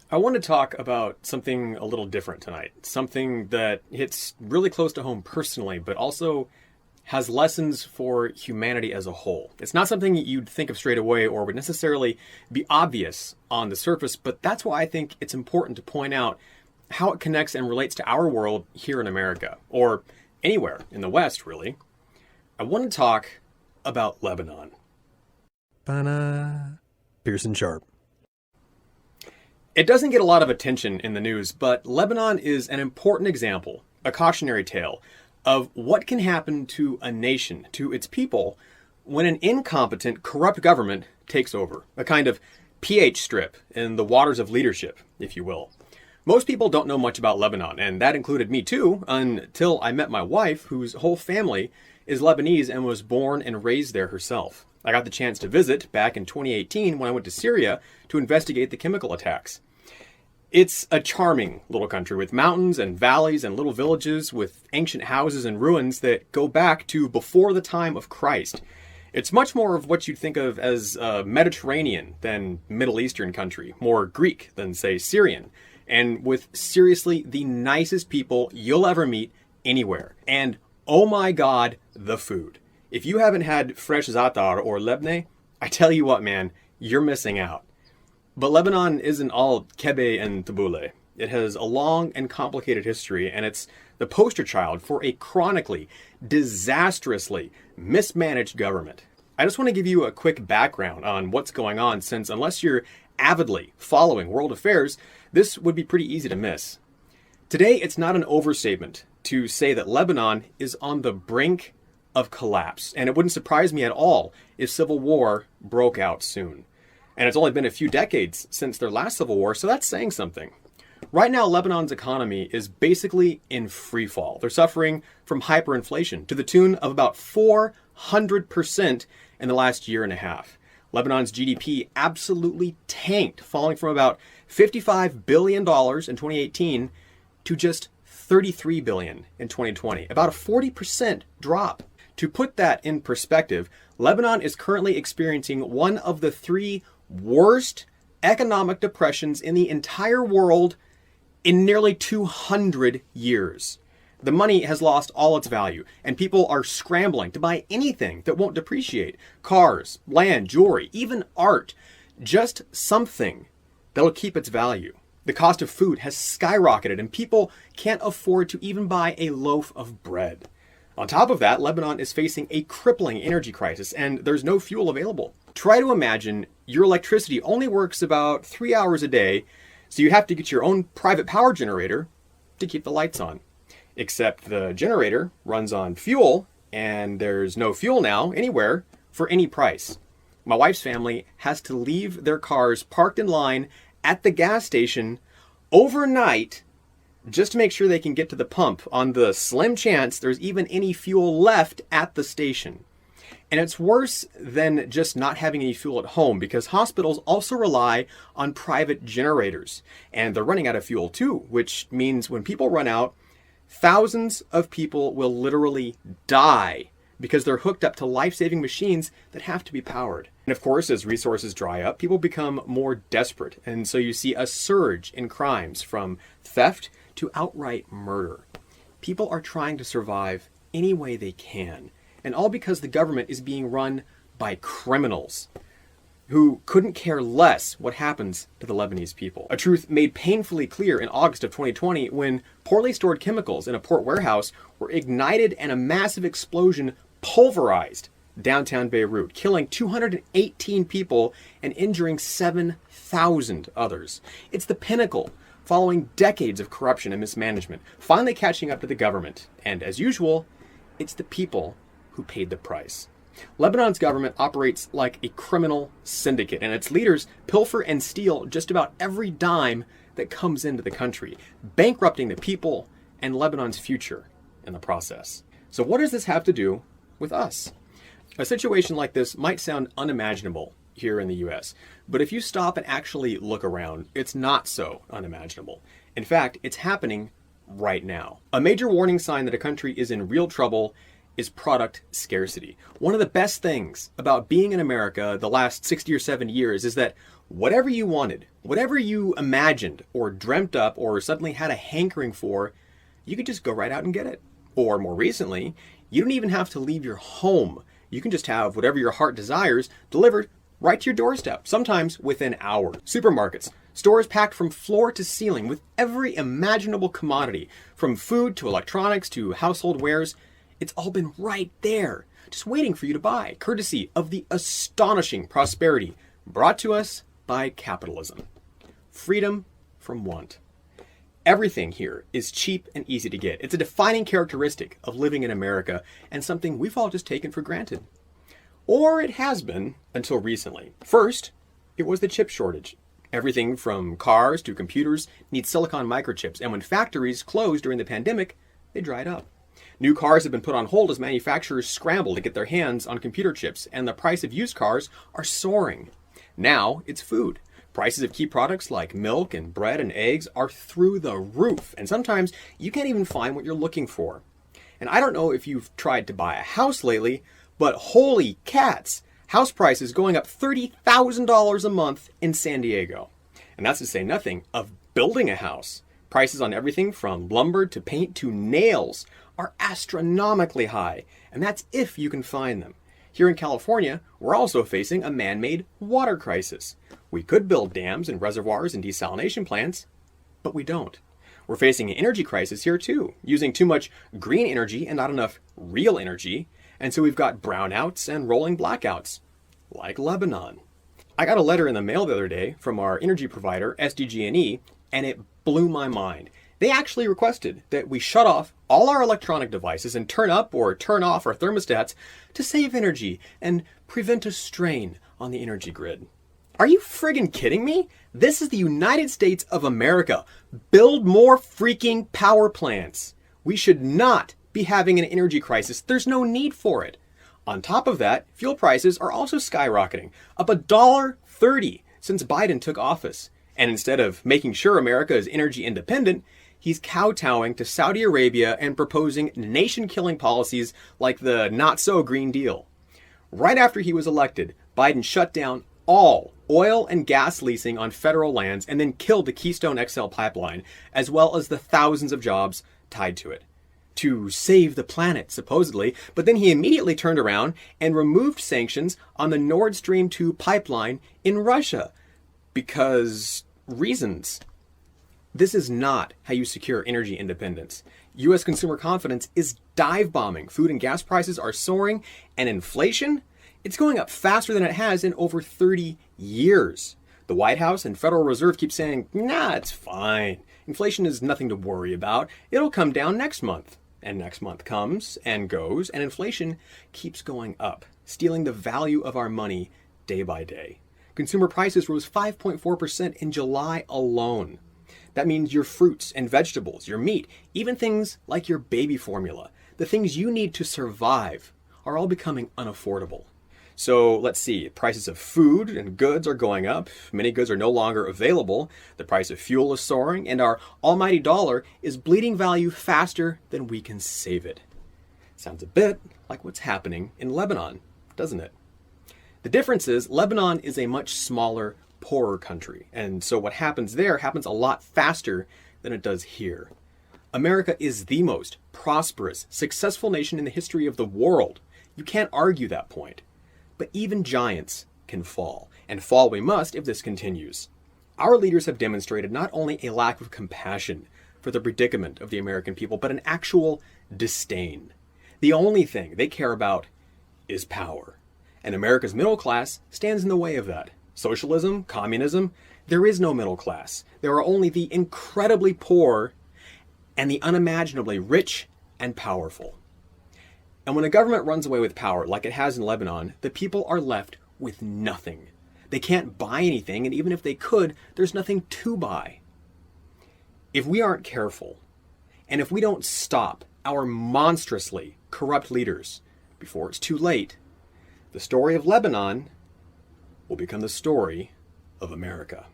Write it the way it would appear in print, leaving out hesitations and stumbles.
I want to talk about something a little different tonight. Something that hits really close to home personally, but also has lessons for humanity as a whole. It's not something you'd think of straight away or would necessarily be obvious on the surface, but that's why I think it's important to point out how it connects and relates to our world here in America, or anywhere in the West, really. I want to talk about Lebanon. Ba-na. Pearson Sharp. It doesn't get a lot of attention in the news, but Lebanon is an important example, a cautionary tale, of what can happen to a nation, to its people, when an incompetent, corrupt government takes over. A kind of pH strip in the waters of leadership, if you will. Most people don't know much about Lebanon, and that included me too, until I met my wife, whose whole family is Lebanese and was born and raised there herself. I got the chance to visit back in 2018 when I went to Syria to investigate the chemical attacks. It's a charming little country with mountains and valleys and little villages with ancient houses and ruins that go back to before the time of Christ. It's much more of what you'd think of as a Mediterranean than Middle Eastern country, more Greek than, say, Syrian, and with seriously the nicest people you'll ever meet anywhere. And oh my God, the food. If you haven't had fresh za'atar or lebne, I tell you what, man, you're missing out. But Lebanon isn't all kebe and tabbouleh. It has a long and complicated history, and it's the poster child for a chronically, disastrously mismanaged government. I just want to give you a quick background on what's going on, since unless you're avidly following world affairs, this would be pretty easy to miss. Today, it's not an overstatement to say that Lebanon is on the brink of collapse, and it wouldn't surprise me at all if civil war broke out soon. And it's only been a few decades since their last civil war, so that's saying something. Right now, Lebanon's economy is basically in free fall. They're suffering from hyperinflation to the tune of about 400% in the last year and a half. Lebanon's GDP absolutely tanked, falling from about $55 billion in 2018 to just $33 billion in 2020, about a 40% drop. To put that in perspective, Lebanon is currently experiencing one of the three worst economic depressions in the entire world in nearly 200 years. The money has lost all its value, and people are scrambling to buy anything that won't depreciate. Cars, land, jewelry, even art. Just something that'll keep its value. The cost of food has skyrocketed, and people can't afford to even buy a loaf of bread. On top of that, Lebanon is facing a crippling energy crisis, and there's no fuel available. Try to imagine your electricity only works about 3 hours a day, so you have to get your own private power generator to keep the lights on. Except the generator runs on fuel, and there's no fuel now anywhere for any price. My wife's family has to leave their cars parked in line at the gas station overnight just to make sure they can get to the pump on the slim chance there's even any fuel left at the station. And it's worse than just not having any fuel at home, because hospitals also rely on private generators. And they're running out of fuel too, which means when people run out, thousands of people will literally die because they're hooked up to life-saving machines that have to be powered. And of course, as resources dry up, people become more desperate. And so you see a surge in crimes, from theft to outright murder. People are trying to survive any way they can, and all because the government is being run by criminals who couldn't care less what happens to the Lebanese people. A truth made painfully clear in August of 2020 when poorly stored chemicals in a port warehouse were ignited and a massive explosion pulverized downtown Beirut, killing 218 people and injuring 7,000 others. It's the pinnacle following decades of corruption and mismanagement, finally catching up to the government. And as usual, it's the people who paid the price. Lebanon's government operates like a criminal syndicate, and its leaders pilfer and steal just about every dime that comes into the country, bankrupting the people and Lebanon's future in the process. So what does this have to do with us? A situation like this might sound unimaginable here in the US, but if you stop and actually look around, it's not so unimaginable. In fact, it's happening right now. A major warning sign that a country is in real trouble is product scarcity. One of the best things about being in America the last 60 or 70 years is that whatever you wanted, whatever you imagined or dreamt up or suddenly had a hankering for, you could just go right out and get it. Or more recently, you don't even have to leave your home. You can just have whatever your heart desires delivered right to your doorstep, sometimes within hours. Supermarkets, stores packed from floor to ceiling with every imaginable commodity, from food to electronics to household wares. It's all been right there, just waiting for you to buy, courtesy of the astonishing prosperity brought to us by capitalism. Freedom from want. Everything here is cheap and easy to get. It's a defining characteristic of living in America and something we've all just taken for granted. Or it has been until recently. First, it was the chip shortage. Everything from cars to computers needs silicon microchips, and when factories closed during the pandemic, they dried up. New cars have been put on hold as manufacturers scramble to get their hands on computer chips, and the price of used cars are soaring. Now it's food. Prices of key products like milk and bread and eggs are through the roof, and sometimes you can't even find what you're looking for. And I don't know if you've tried to buy a house lately, but holy cats, house prices going up $30,000 a month in San Diego. And that's to say nothing of building a house. Prices on everything from lumber to paint to nails are astronomically high, and that's if you can find them. Here in California, we're also facing a man-made water crisis. We could build dams and reservoirs and desalination plants, but we don't. We're facing an energy crisis here too, using too much green energy and not enough real energy, and so we've got brownouts and rolling blackouts, like Lebanon. I got a letter in the mail the other day from our energy provider, SDG&E, and it blew my mind. They actually requested that we shut off all our electronic devices and turn up or turn off our thermostats to save energy and prevent a strain on the energy grid. Are you friggin' kidding me? This is the United States of America. Build more freaking power plants. We should not be having an energy crisis. There's no need for it. On top of that, fuel prices are also skyrocketing, up $1.30 since Biden took office. And instead of making sure America is energy independent, he's kowtowing to Saudi Arabia and proposing nation-killing policies like the not-so-Green Deal. Right after he was elected, Biden shut down all oil and gas leasing on federal lands and then killed the Keystone XL pipeline, as well as the thousands of jobs tied to it. To save the planet, supposedly, but then he immediately turned around and removed sanctions on the Nord Stream 2 pipeline in Russia. Because reasons. This is not how you secure energy independence. U.S. consumer confidence is dive bombing. Food and gas prices are soaring, and inflation? It's going up faster than it has in over 30 years. The White House and Federal Reserve keep saying, nah, it's fine. Inflation is nothing to worry about. It'll come down next month. And next month comes and goes, and inflation keeps going up, stealing the value of our money day by day. Consumer prices rose 5.4% in July alone. That means your fruits and vegetables, your meat, even things like your baby formula, the things you need to survive, are all becoming unaffordable. So let's see, prices of food and goods are going up, many goods are no longer available, the price of fuel is soaring, and our almighty dollar is bleeding value faster than we can save it. Sounds a bit like what's happening in Lebanon, doesn't it? The difference is Lebanon is a much smaller, poorer country, and so what happens there happens a lot faster than it does here. America is the most prosperous, successful nation in the history of the world. You can't argue that point. But even giants can fall, and fall we must if this continues. Our leaders have demonstrated not only a lack of compassion for the predicament of the American people, but an actual disdain. The only thing they care about is power. And America's middle class stands in the way of that. Socialism, communism, there is no middle class. There are only the incredibly poor and the unimaginably rich and powerful. And when a government runs away with power, like it has in Lebanon, the people are left with nothing. They can't buy anything, and even if they could, there's nothing to buy. If we aren't careful, and if we don't stop our monstrously corrupt leaders before it's too late, the story of Lebanon will become the story of America.